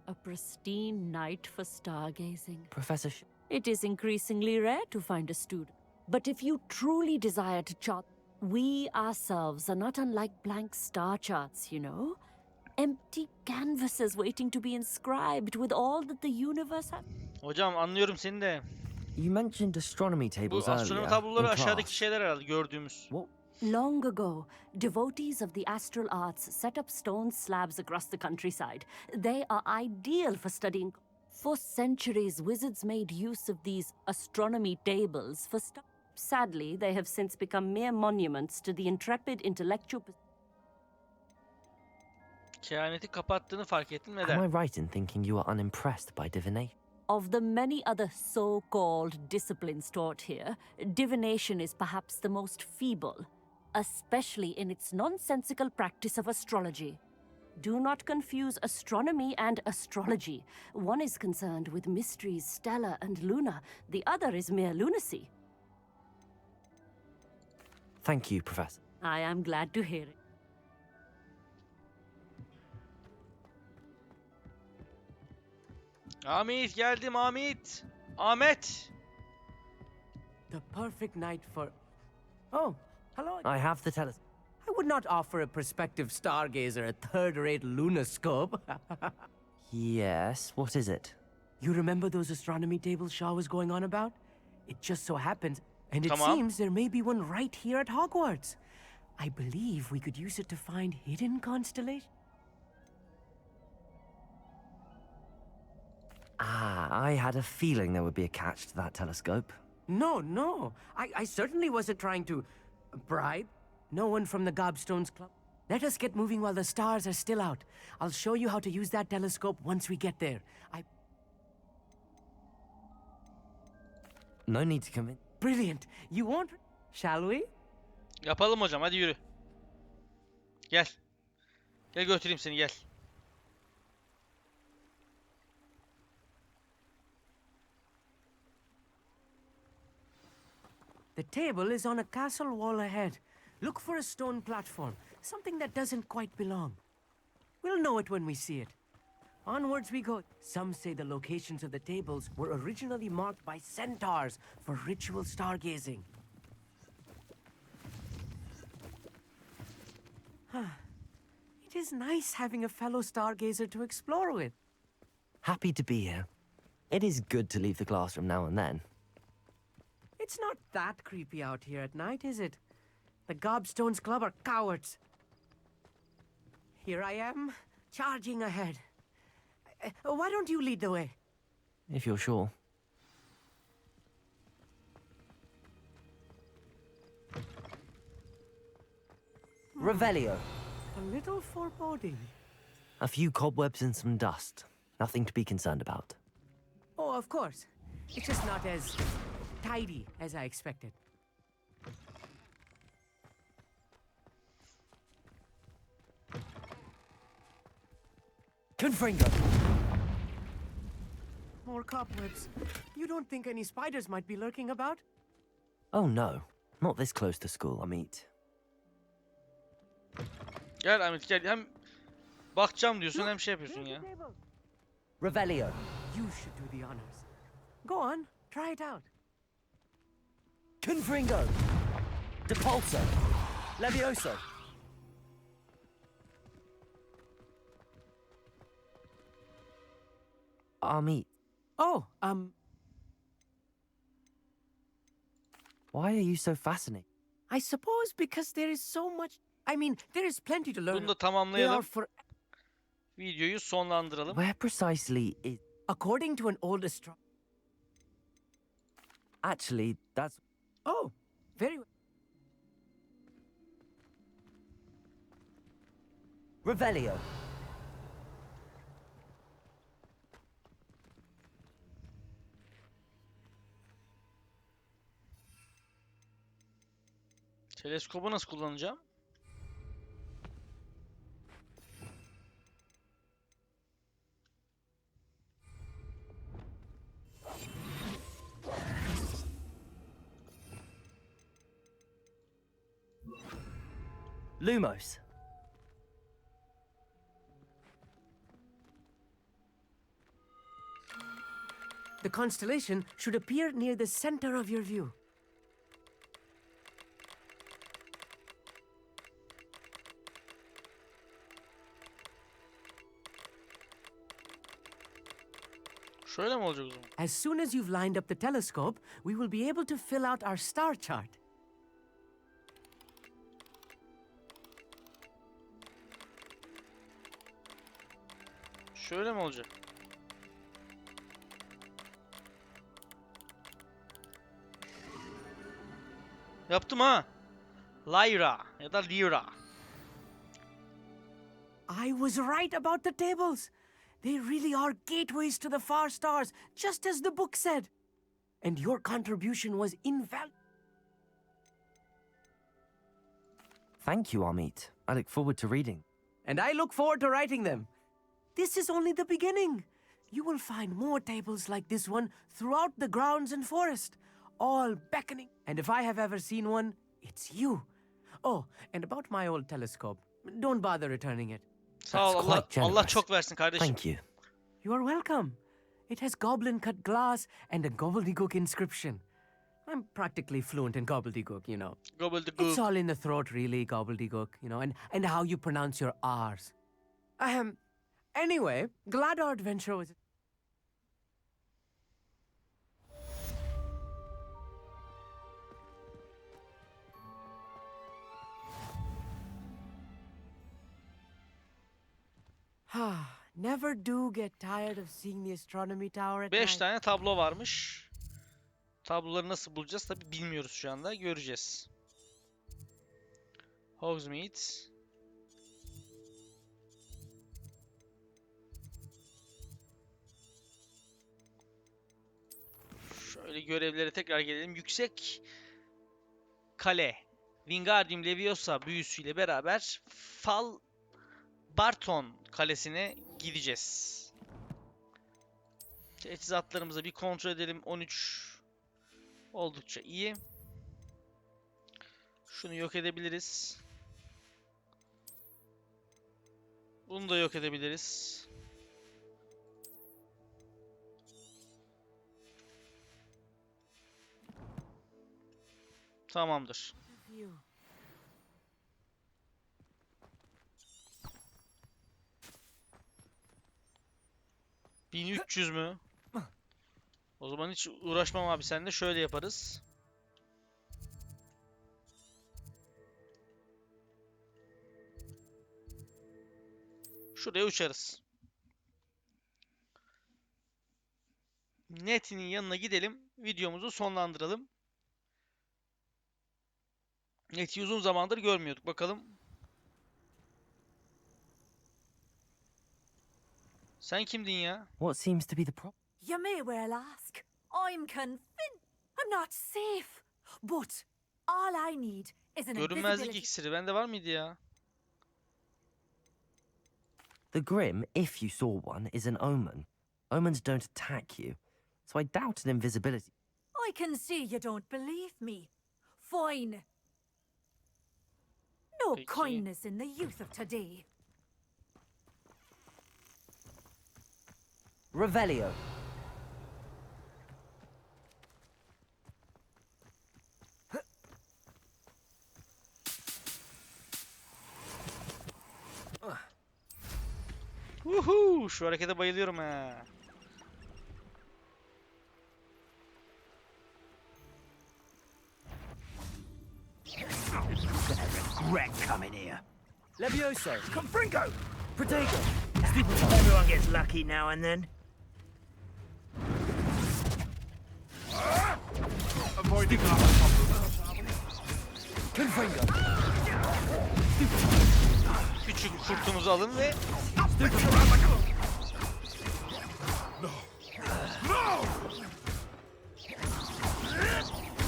A pristine night for stargazing. Professor It is increasingly rare to find a student. But if you truly desire to chart, we ourselves are not unlike blank star charts, you know? Empty canvases waiting to be inscribed with all that the universe has. Hocam anlıyorum seni de. You mentioned astronomy Bu tables astronomi earlier tabloları in aşağıdaki class. şeyler herhalde gördüğümüz. Long ago, devotees of the astral arts set up stone slabs across the countryside. They are ideal for studying. For centuries, wizards made use of these astronomy tables for Sadly, they have since become mere monuments to the intrepid intellectual. Kehaneti kapattığını fark ettim. Am Neden? I right in thinking you are unimpressed by divination? Of the many other so-called disciplines taught here, divination is perhaps the most feeble, especially in its nonsensical practice of astrology. Do not confuse astronomy and astrology. One is concerned with mysteries stellar and lunar, the other is mere lunacy. Thank you, Professor. I am glad to hear it. Amit geldim Amit. Ahmet. The perfect night for... Oh, hello. I have the telescope. I would not offer a prospective stargazer a third-rate lunoscope. Yes, what is it? You remember those astronomy tables Shaw was going on about? It just so happens, and it Tamam. seems there may be one right here at Hogwarts. I believe we could use it to find hidden constellations. Ah, I had a feeling there would be a catch to that telescope. No. I certainly wasn't trying to bribe. No one from the Gobstones Club. Let us get moving while the stars are still out. I'll show you how to use that telescope once we get there. No need to come in. Brilliant. You won't... Shall we? Yapalım hocam, hadi yürü. Gel. Gel götüreyim seni, gel. The table is on a castle wall ahead. Look for a stone platform, something that doesn't quite belong. We'll know it when we see it. Onwards we go. Some say the locations of the tables were originally marked by centaurs for ritual stargazing. It is nice having a fellow stargazer to explore with. Happy to be here. It is good to leave the classroom now and then. It's not that creepy out here at night, is it? The Gobstones Club are cowards. Here I am, charging ahead. Why don't you lead the way? If you're sure. Revelio. A little foreboding. A few cobwebs and some dust. Nothing to be concerned about. Oh, of course. It's just not as tidy as I expected. Confringo. More cobwebs. You don't think any spiders might be lurking about? Oh no. Not this close to school, I meet. Gel Ahmet gel. Hem bakacağım diyorsun hem şey yapıyorsun ya. Revelio. You should do the honors. Go on, try it out. Confringo. Depulso. Levioso. Amit. Oh, Why are you so fascinated? I suppose because there is so much... I mean, there is plenty to learn. Bunu da They are tamamlayalım. for... Videoyu sonlandıralım. Where precisely is... According to an old Actually, that's... Oh, very well. Revelio. Teleskobu nasıl kullanacağım? Lumos. The constellation should appear near the center of your view. Şöyle mi olacak o zaman? As soon as you've lined up the telescope, we will be able to fill out our star chart. Şöyle mi olacak? Yaptım ha. Lyra ya da Lyra. I was right about the tables. They really are gateways to the far stars, just as the book said. And your contribution was invaluable. Thank you, Amit. I look forward to reading. And I look forward to writing them. This is only the beginning. You will find more tables like this one throughout the grounds and forest, all beckoning. And if I have ever seen one, it's you. Oh, and about my old telescope, don't bother returning it. Sağ ol, That's Allah, quite Allah generous. çok versin kardeşim. Thank you. You are welcome. It has goblin-cut glass and a gobbledygook inscription. I'm practically fluent in gobbledygook, you know. It's Gobbledygook. all in the throat, really, gobbledygook, you know, and how you pronounce your R's. Anyway, glad our adventure was... Never do get tired of seeing the astronomy tower at 5 night. tane tablo varmış. Tabloları nasıl bulacağız tabi bilmiyoruz şu anda. Göreceğiz. Hogsmeade. Şöyle görevlere tekrar gelelim. Yüksek Kale. Wingardium Leviosa büyüsüyle beraber Fal Barton Kalesi'ne gideceğiz. Teçhizatlarımızı bir kontrol edelim. 13 oldukça iyi. Şunu yok edebiliriz. Bunu da yok edebiliriz. Tamamdır. 1300 mü? O zaman hiç uğraşmam abi, seninle şöyle yaparız. Şuraya uçarız. Net'inin yanına gidelim. Videomuzu sonlandıralım. Net'i uzun zamandır görmüyorduk. Bakalım. Sen kimdin ya? What seems to be the problem? You may well ask. I'm convinced I'm not safe. But all I need is an Görünmezlik invisibility. iksiri. Bende var mıydı ya? The Grim, if you saw one, is an omen. Omens don't attack you, so I doubt an invisibility. I can see you don't believe me. Fine. No Peki. kindness in the youth of today. Revelio. Woohoo! Şu harekete bayılıyorum ha. Regret coming here. Levioso. Confringo! Protego. Everyone gets lucky now and then. Avoiding Confringo. küçük kurtumuzu alın ve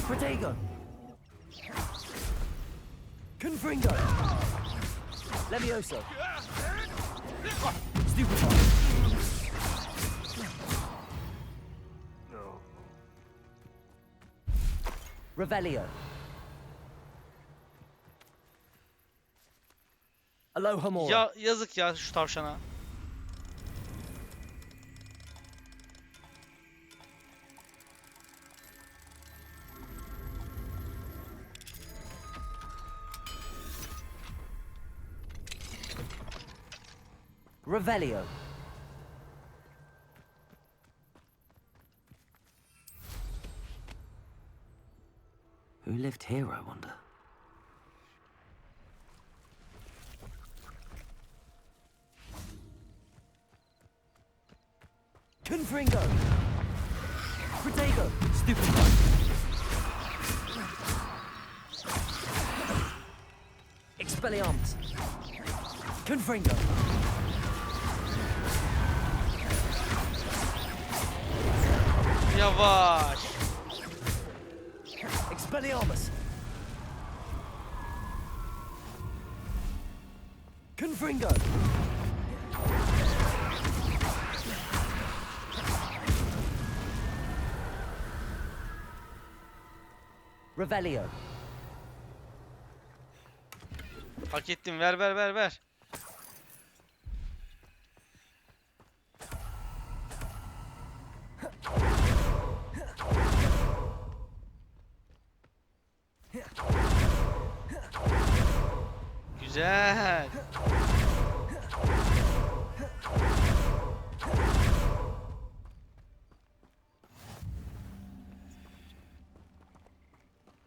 Protego. Confringo. Levioso. Stupefy. Revelio. Alohomora. ya yazık ya şu tavşana. Revelio. Who lived here, I wonder? Confringo. Protego. Stupefy. Expelliarmus. Confringo. Yavaş. Expelliarmus. Confringo. Revelio. Hak ettim. Ver ver ver ver. Güzel.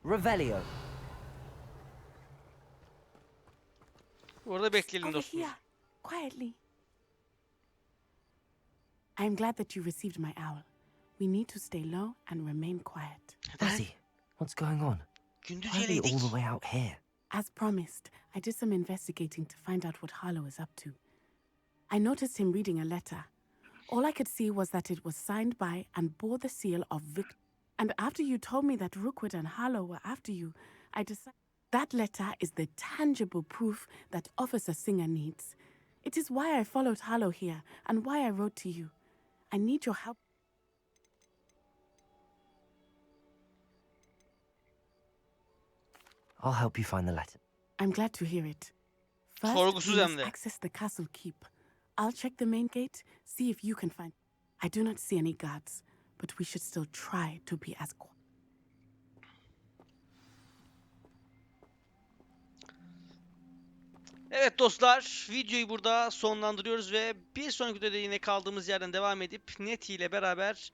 Revelio. Orada bekleyelim Over dostum. here, quietly. I am glad that you received my owl. We need to stay low and remain quiet. Ozzy, what's going on? Gündüz Why are we all geleydik. the way out here? As promised, I did some investigating to find out what Harlow is up to. I noticed him reading a letter. All I could see was that it was signed by and bore the seal of Vic. And after you told me that Rookwood and Harlow were after you, I decided that letter is the tangible proof that Officer Singer needs. It is why I followed Harlow here and why I wrote to you. I need your help. I'll help you find the letter. I'm glad to hear it. First, Sorgusuz we hem must de. access the castle keep. I'll check the main gate, see if you can find. I do not see any guards, but we should still try to be as quiet. Evet dostlar, videoyu burada sonlandırıyoruz ve bir sonraki videoda yine kaldığımız yerden devam edip Nettie ile beraber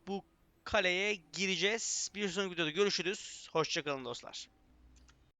bu kaleye gireceğiz. Bir sonraki videoda görüşürüz. Hoşça kalın dostlar.